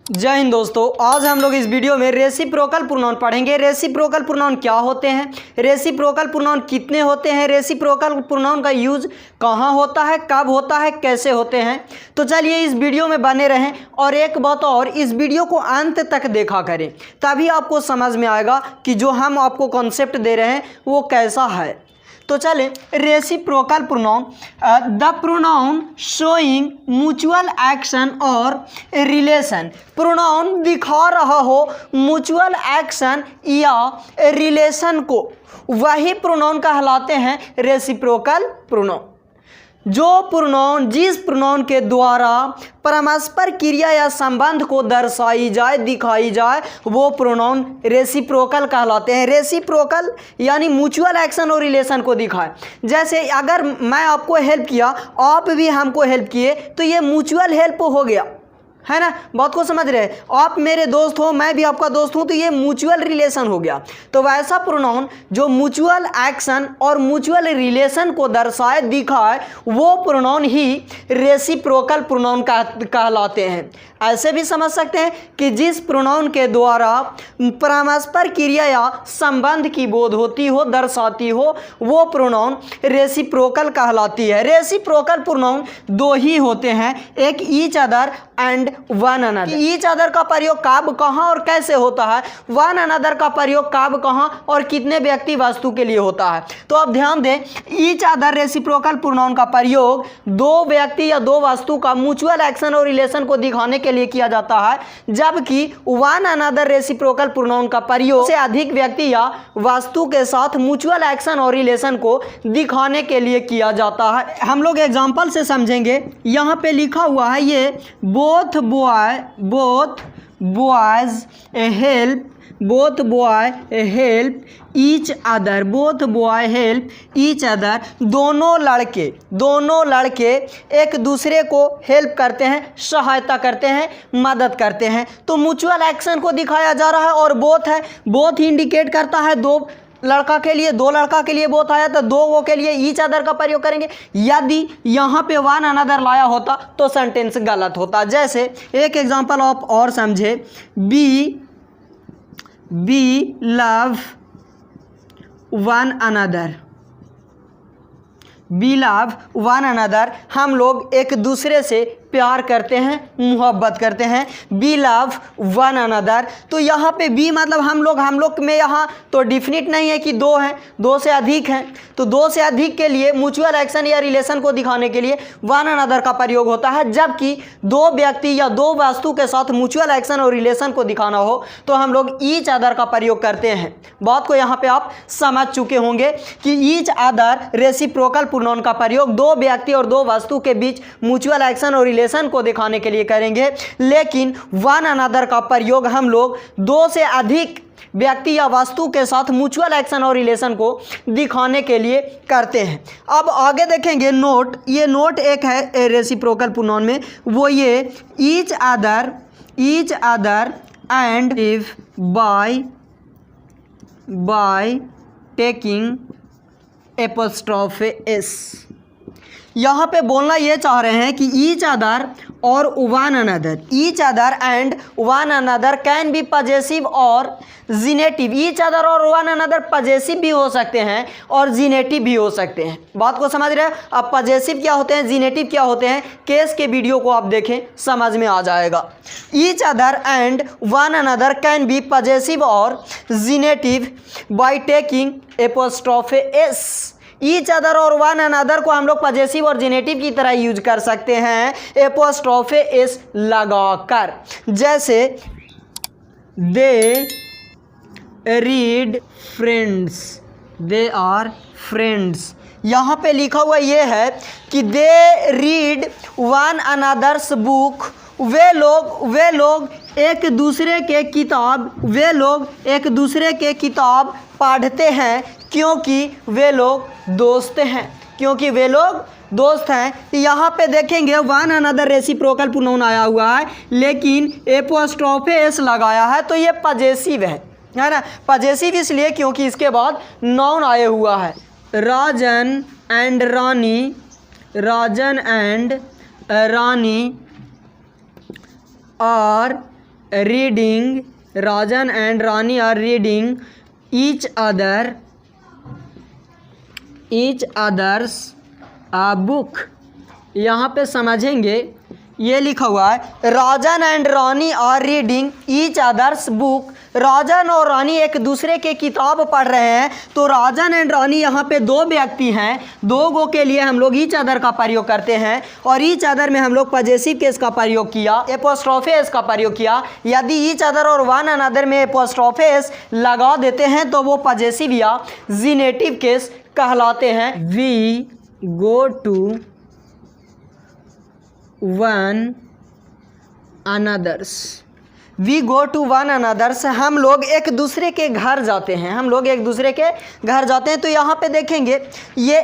जय हिंद दोस्तों, आज हम लोग इस वीडियो में रेसिप्रोकल प्रोनाउन पढ़ेंगे। रेसिप्रोकल प्रोनाउन क्या होते हैं, रेसिप्रोकल प्रोनाउन कितने होते हैं, रेसिप्रोकल प्रोनाउन का यूज कहाँ होता है, कब होता है, कैसे होते हैं। तो चलिए इस वीडियो में बने रहें और एक बात और, इस वीडियो को अंत तक देखा करें, तभी आपको समझ में आएगा कि जो हम आपको कॉन्सेप्ट दे रहे हैं वो कैसा है। तो चले reciprocal pronoun, the pronoun showing mutual action और रिलेशन। प्रोनाउन दिखा रहा हो म्यूचुअल एक्शन या रिलेशन को, वही प्रोनाउन कहलाते हैं रेसिप्रोकल प्रोनाउन। जो प्रोनाउन जिस प्रोनाउन के द्वारा परस्पर क्रिया या संबंध को दर्शाई जाए, दिखाई जाए, वो प्रोनाउन रेसिप्रोकल कहलाते हैं। रेसिप्रोकल यानी म्यूचुअल एक्शन और रिलेशन को दिखाए। जैसे अगर मैं आपको हेल्प किया, आप भी हमको हेल्प किए, तो ये म्यूचुअल हेल्प हो गया, है ना। बात को समझ रहे हैं, आप मेरे दोस्त हो, मैं भी आपका दोस्त हूं, तो ये म्यूचुअल रिलेशन हो गया। तो वैसा प्रोनाउन जो म्यूचुअल एक्शन और म्यूचुअल रिलेशन को दर्शाए, दिखाए, वो प्रोनाउन ही रेसिप्रोकल प्रोनाउन कहलाते हैं। ऐसे भी समझ सकते हैं कि जिस प्रोनाउन के द्वारा परस्पर क्रिया या संबंध की बोध होती हो, दर्शाती हो, वो प्रोनाउन रेसिप्रोकल कहलाती है। रेसिप्रोकल प्रोनाउन दो ही होते हैं, एक each other and one another. Each other का प्रयोग कब, कहाँ और कैसे होता है, वन अनदर का प्रयोग कब, कहाँ और कितने व्यक्ति वस्तु के लिए होता है। तो अब ध्यान दें, ईच अदर रेसिप्रोकल प्रोनाउन का प्रयोग दो व्यक्ति या दो वस्तु का म्यूचुअल एक्शन और रिलेशन को दिखाने के लिए किया जाता है, जबकि वन अनदर रेसिप्रोकल प्रोनाउन का प्रयोग से अधिक व्यक्ति या वस्तु के साथ म्यूचुअल एक्शन और रिलेशन को दिखाने के लिए किया जाता है। हम लोग एग्जांपल से समझेंगे। यहाँ पे लिखा हुआ है ये both boys help, both boy help each other, both boy help each other. दोनों लड़के एक दूसरे को हेल्प करते हैं, सहायता करते हैं, मदद करते हैं। तो म्यूचुअल एक्शन को दिखाया जा रहा है और बोथ है, बोथ इंडिकेट करता है दो लड़का के लिए, दो लड़का के लिए बोथ आया तो दो वो के लिए ईच अदर का प्रयोग करेंगे। यदि यहाँ पे वन अनदर लाया होता तो सेंटेंस गलत होता। जैसे एक एग्जांपल आप और समझे, we love one another, we love one another. हम लोग एक दूसरे से प्यार करते हैं, मोहब्बत करते हैं। We love one another. तो यहाँ पे बी मतलब हम लोग में यहाँ तो डिफिनिट नहीं है कि दो हैं, दो से अधिक हैं। तो दो से अधिक के लिए म्यूचुअल एक्शन या रिलेशन को दिखाने के लिए वन अनदर का प्रयोग होता है, जबकि दो व्यक्ति या दो वस्तु के साथ म्यूचुअल एक्शन और रिलेशन को दिखाना हो तो हम लोग ईच अदर का प्रयोग करते हैं। बात को यहाँ पे आप समझ चुके होंगे कि ईच अदर रेसिप्रोकल प्रोनाउन का प्रयोग दो व्यक्ति और दो वस्तु के बीच म्यूचुअल एक्शन और रिलेशन को दिखाने के लिए करेंगे, लेकिन वन अनदर का प्रयोग हम लोग दो से अधिक व्यक्ति या वस्तु के साथ म्यूचुअल एक्शन और रिलेशन को दिखाने के लिए करते हैं। अब आगे देखेंगे नोट, ये नोट एक है रेसिप्रोकल प्रोनाउन में, वो ये each other and if by taking apostrophe s. यहाँ पे बोलना ये चाह रहे हैं कि ईच अदर और one another, each other and one another can be possessive और जिनेटिव। ईच अदर और वन अनदर पजेसिव भी हो सकते हैं और जिनेटिव भी हो सकते हैं। बात को समझ रहे हैं। अब पजेसिव क्या होते हैं, जिनेटिव क्या होते हैं, केस के वीडियो को आप देखें, समझ में आ जाएगा। Each other and one another can be possessive और genitive by taking apostrophe s. Each other और वन अनदर को हम लोग पजेसिव और जेनेटिव की तरह यूज कर सकते हैं एपोस्ट्रोफे एस लगाकर। जैसे they read friends, they are friends. यहाँ पे लिखा हुआ ये है कि they read one another's book. वे लोग एक दूसरे के किताब पढ़ते हैं क्योंकि वे लोग दोस्त हैं। यहाँ पे देखेंगे वन अनदर रेसिप्रोकल प्रोनाउन आया हुआ है, लेकिन एपोस्ट्रोफे एस लगाया है, तो ये पजेसिव है ना। पजेसिव इसलिए क्योंकि इसके बाद नाउन आया हुआ है। Rajan and Rani are reading, Rajan and Rani are reading each others book. यहाँ पे समझेंगे, ये लिखा हुआ है Rajan and Rani are reading each others book. Rajan और रानी एक दूसरे के किताब पढ़ रहे हैं। तो राजन एंड रानी यहाँ पे दो व्यक्ति हैं, दो गो के लिए हम लोग ईच अदर का प्रयोग करते हैं और ईच अदर में हम लोग पॉजेसिव केस का प्रयोग किया, एपोस्ट्रोफे एस का प्रयोग किया। यदि ईच अदर और वन अनदर में एपोस्ट्रोफे एस लगा देते हैं तो वो पॉजेसिव या जीनेटिव केस कहलाते हैं। We go to one another's, we go to one another's, हम लोग एक दूसरे के घर जाते हैं, हम लोग एक दूसरे के घर जाते हैं। तो यहाँ पे देखेंगे ये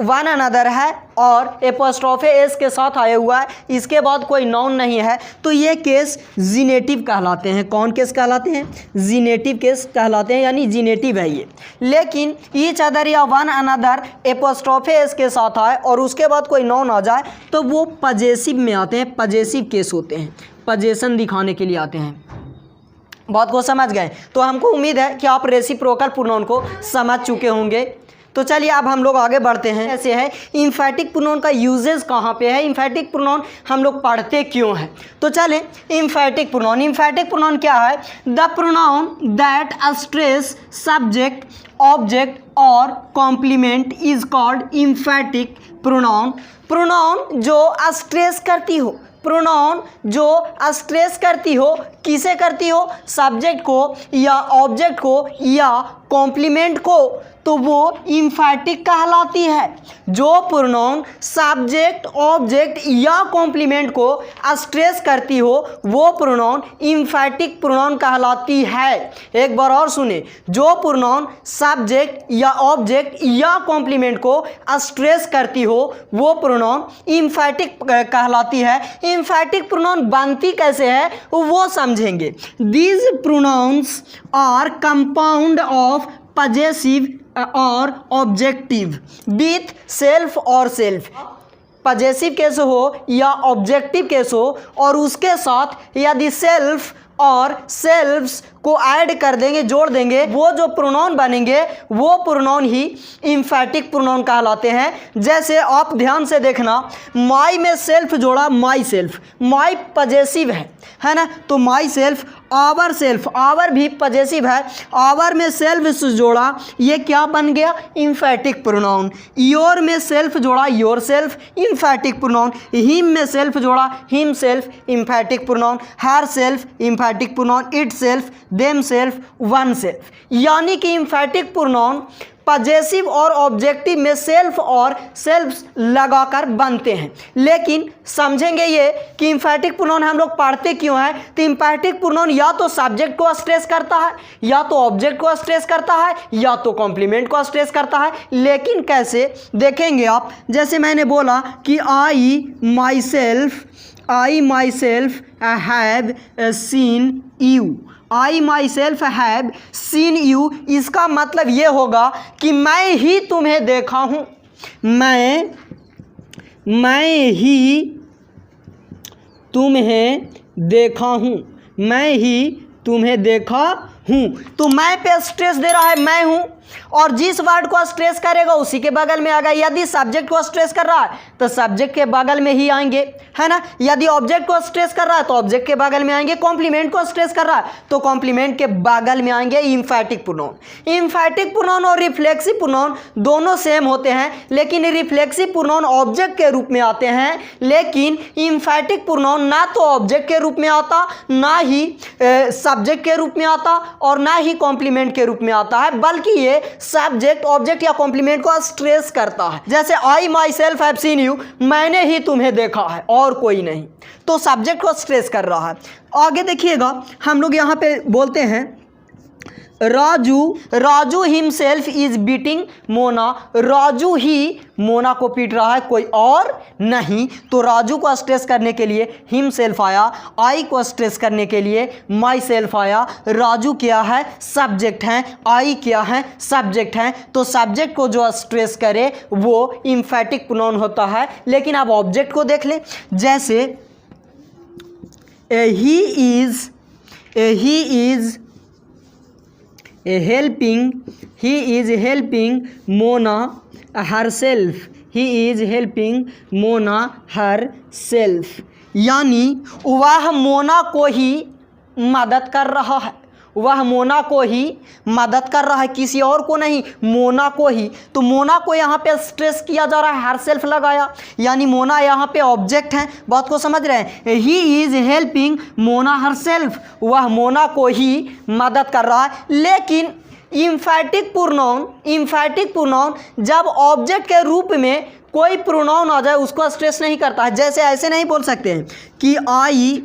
वन अनदर है और एपोस्ट्रोफे एस के साथ आया हुआ है, इसके बाद कोई नाउन नहीं है, तो ये केस जीनेटिव कहलाते हैं। कौन केस कहलाते हैं? जीनेटिव केस कहलाते हैं, यानी जीनेटिव है ये। लेकिन ईच अदर या वन अनदर एपोस्ट्रोफे एस के साथ आए और उसके बाद कोई नाउन आ जाए तो वो पॉजेसिव में आते हैं, पॉजेसिव केस होते हैं, पॉजेशन दिखाने के लिए आते हैं। बात को समझ गए? तो हमको उम्मीद है कि आप रेसिप्रोकल प्रोनाउन को समझ चुके होंगे। तो चलिए अब हम लोग आगे बढ़ते हैं। ऐसे है इम्फेटिक प्रोनाउन का यूजेस कहाँ पे है, इम्फेटिक प्रोनाउन हम लोग पढ़ते क्यों हैं। तो चले इम्फेटिक प्रोनाउन, इम्फेटिक प्रोनाउन क्या है? The pronoun that stress subject object और complement is called emphatic pronoun. Pronoun जो स्ट्रेस करती हो, प्रोनाउन जो स्ट्रेस करती हो, किसे करती हो? सब्जेक्ट को या ऑब्जेक्ट को या कॉम्प्लीमेंट को, तो वो इम्फेटिक कहलाती है। जो प्रोनाउन सब्जेक्ट ऑब्जेक्ट या कॉम्प्लीमेंट को स्ट्रेस करती हो वो प्रोनाउन इम्फेटिक प्रोनाउन कहलाती है। एक बार और सुने, जो प्रोनाउन सब्जेक्ट या ऑब्जेक्ट या कॉम्प्लीमेंट को स्ट्रेस करती हो वो प्रोनाउन इम्फेटिक कहलाती है। इम्फेटिक प्रोनाउन बनती कैसे है वो समझेंगे। These pronouns are compound of possessive और ऑब्जेक्टिव विथ सेल्फ और सेल्फ। पॉजेसिव केस हो या ऑब्जेक्टिव केस हो और उसके साथ यदि सेल्फ और सेल्फ्स को ऐड कर देंगे, जोड़ देंगे, वो जो प्रोनाउन बनेंगे वो प्रोनाउन ही इम्फेटिक प्रोनाउन कहलाते हैं। जैसे आप ध्यान से देखना, माई में सेल्फ जोड़ा, माई सेल्फ, माई पॉजेसिव है ना, तो my self, our self, our भी पॉजेसिव है, आवर में सेल्फ जोड़ा, ये क्या बन गया? Emphatic pronoun. योर में सेल्फ जोड़ा, your self, emphatic pronoun. Him में सेल्फ जोड़ा, him self, emphatic pronoun. Her self, emphatic pronoun. It self, them self, one self. यानी कि इम्फेटिक प्रोनाउन पॉजेसिव और ऑब्जेक्टिव में सेल्फ और सेल्फ्स लगाकर बनते हैं। लेकिन समझेंगे ये कि इम्फेटिक प्रोनाउन हम लोग पढ़ते क्यों हैं। तो इम्फेटिक प्रोनाउन या तो सब्जेक्ट को स्ट्रेस करता है, या तो ऑब्जेक्ट को स्ट्रेस करता है, या तो कॉम्प्लीमेंट को स्ट्रेस करता है। लेकिन कैसे देखेंगे आप, जैसे मैंने बोला कि I myself have seen you, I myself have seen you, इसका मतलब ये होगा कि मैं ही तुम्हें देखा हूँ, मैं ही तुम्हें देखा हूँ, मैं ही तुम्हें देखा हूँ। तो मैं पे स्ट्रेस दे रहा है, मैं हूँ, और जिस वर्ड को स्ट्रेस करेगा उसी के बगल में आएगा। यदि सब्जेक्ट को स्ट्रेस कर रहा है तो सब्जेक्ट के बगल में ही आएंगे, है ना। यदि ऑब्जेक्ट को स्ट्रेस कर रहा है तो ऑब्जेक्ट के बगल में आएंगे। कॉम्प्लीमेंट को स्ट्रेस कर रहा है तो कॉम्प्लीमेंट के बगल में आएंगे इम्फेटिक प्रोनाउन। इम्फेटिक प्रोनाउन और रिफ्लेक्सिव प्रोनाउन दोनों सेम होते हैं, लेकिन रिफ्लेक्सिव प्रोनाउन ऑब्जेक्ट के रूप में आते हैं, लेकिन इम्फेटिक प्रोनाउन ना तो ऑब्जेक्ट के रूप में आता, ना ही सब्जेक्ट के रूप में आता, और ना ही कॉम्प्लीमेंट के रूप में आता है, बल्कि ये सब्जेक्ट ऑब्जेक्ट या कॉम्प्लीमेंट को स्ट्रेस करता है। जैसे I myself have seen you, मैंने ही तुम्हें देखा है और कोई नहीं, तो सब्जेक्ट को स्ट्रेस कर रहा है। आगे देखिएगा, हम लोग यहाँ पे बोलते हैं Raju himself is beating Mona, Raju ही मोना को पीट रहा है, कोई और नहीं। तो राजू को स्ट्रेस करने के लिए हिमसेल्फ आया, आई को स्ट्रेस करने के लिए माई सेल्फ आया। राजू क्या है? सब्जेक्ट है, आई क्या है? सब्जेक्ट है। तो सब्जेक्ट को जो स्ट्रेस करे वो इम्फेटिक प्रोनाउन होता है। लेकिन अब ऑब्जेक्ट को देख ले, जैसे he is helping Mona herself. He is helping Mona herself. यानी वह मोना को ही मदद कर रहा है, वह मोना को ही मदद कर रहा है, किसी और को नहीं, मोना को ही। तो मोना को यहाँ पे स्ट्रेस किया जा रहा है, हर सेल्फ लगाया, यानी मोना यहाँ पे ऑब्जेक्ट है। बात को समझ रहे हैं? He is helping Mona her self, वह मोना को ही मदद कर रहा है। लेकिन इम्फैटिक प्रोनाउन जब ऑब्जेक्ट के रूप में कोई प्रोनाउन आ जाए उसको स्ट्रेस नहीं करता है। जैसे ऐसे नहीं बोल सकते हैं कि आई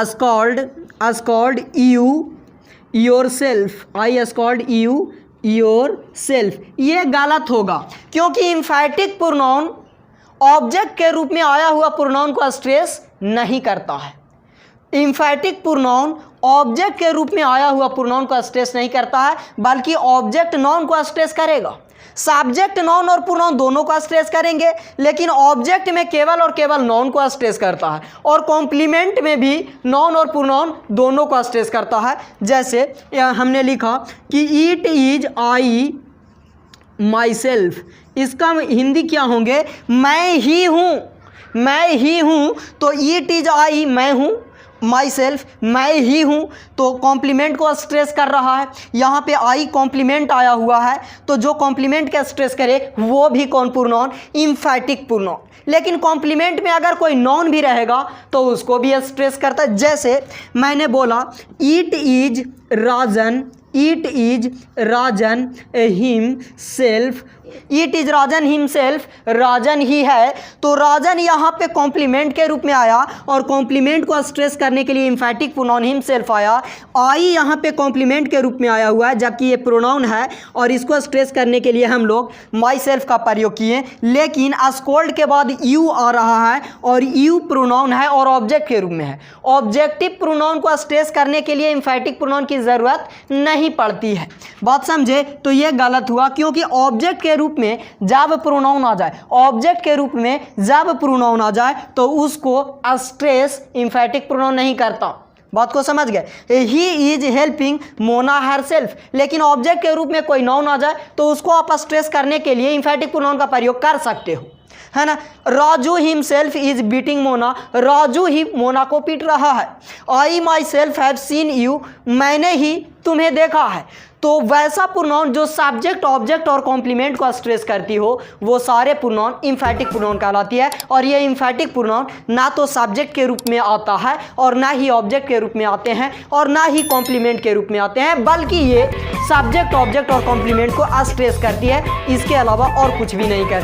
scold you yourself, I scold you yourself। ये गलत होगा, क्योंकि इम्फैटिक प्रोनाउन ऑब्जेक्ट के रूप में आया हुआ प्रोनाउन को स्ट्रेस नहीं करता है। इम्फैटिक प्रोनाउन ऑब्जेक्ट के रूप में आया हुआ प्रोनाउन को स्ट्रेस नहीं करता है, बल्कि ऑब्जेक्ट नाउन को स्ट्रेस करेगा। सब्जेक्ट नाउन और प्रोनाउन दोनों को स्ट्रेस करेंगे, लेकिन ऑब्जेक्ट में केवल और केवल नाउन को स्ट्रेस करता है, और कॉम्प्लीमेंट में भी नाउन और प्रोनाउन दोनों को स्ट्रेस करता है। जैसे हमने लिखा कि eat is I my self, इसका हिंदी क्या होंगे? मैं ही हूँ। तो ईट इज आई, मैं हूँ, माई सेल्फ, मैं ही हूँ, तो कॉम्प्लीमेंट को स्ट्रेस कर रहा है। यहाँ पे आई कॉम्प्लीमेंट आया हुआ है, तो जो कॉम्प्लीमेंट का स्ट्रेस करे वो भी कौन प्रोनाउन? Emphatic pronoun. लेकिन कॉम्प्लीमेंट में अगर कोई नॉन भी रहेगा तो उसको भी स्ट्रेस करता है। जैसे मैंने बोला it is Rajan himself, it is Rajan himself, Rajan ही है, तो राजन यहाँ पे कॉम्प्लीमेंट के रूप में आया, और कॉम्प्लीमेंट को स्ट्रेस करने के लिए इम्फैटिक प्रोनाउन हिमसेल्फ आया। आई यहाँ पे कॉम्प्लीमेंट के रूप में आया हुआ है, जबकि ये प्रोनाउन है, और इसको स्ट्रेस करने के लिए हम लोग माई सेल्फ का प्रयोग किए। लेकिन स्कोल्ड के बाद यू आ रहा है, और यू प्रोनाउन है और ऑब्जेक्ट के रूप में है। ऑब्जेक्टिव प्रोनाउन को स्ट्रेस करने के लिए इम्फैटिक प्रोनाउन की ज़रूरत नहीं पड़ती है। बात समझे? तो ये गलत हुआ, क्योंकि ऑब्जेक्ट के रूप में जब प्रोनाउन आ जाए, ऑब्जेक्ट के रूप में जब प्रोनाउन आ जाए तो उसको स्ट्रेस इम्फैटिक प्रोनाउन नहीं करता। बात को समझ गए? He is helping Mona herself, लेकिन ऑब्जेक्ट के रूप में कोई नाउन आ जाए तो उसको आप स्ट्रेस करने के लिए इम्फैटिक प्रोनाउन का प्रयोग कर सकते हो, है ना। Raju himself is beating Mona, Raju ही मोना को पीट रहा है। I myself have seen you, मैंने ही तुम्हें देखा है। तो वैसा प्रोनाउन जो सब्जेक्ट, ऑब्जेक्ट और कॉम्प्लीमेंट को स्ट्रेस करती हो, वो सारे प्रोनाउन इम्फैटिक प्रोनाउन कहलाती है। और ये इम्फैटिक प्रोनाउन ना तो सब्जेक्ट के रूप में आता है, और ना ही ऑब्जेक्ट के रूप में आते हैं, और ना ही कॉम्प्लीमेंट के रूप में आते हैं, बल्कि ये सब्जेक्ट, ऑब्जेक्ट और कॉम्प्लीमेंट को स्ट्रेस करती है, इसके अलावा और कुछ भी नहीं करती।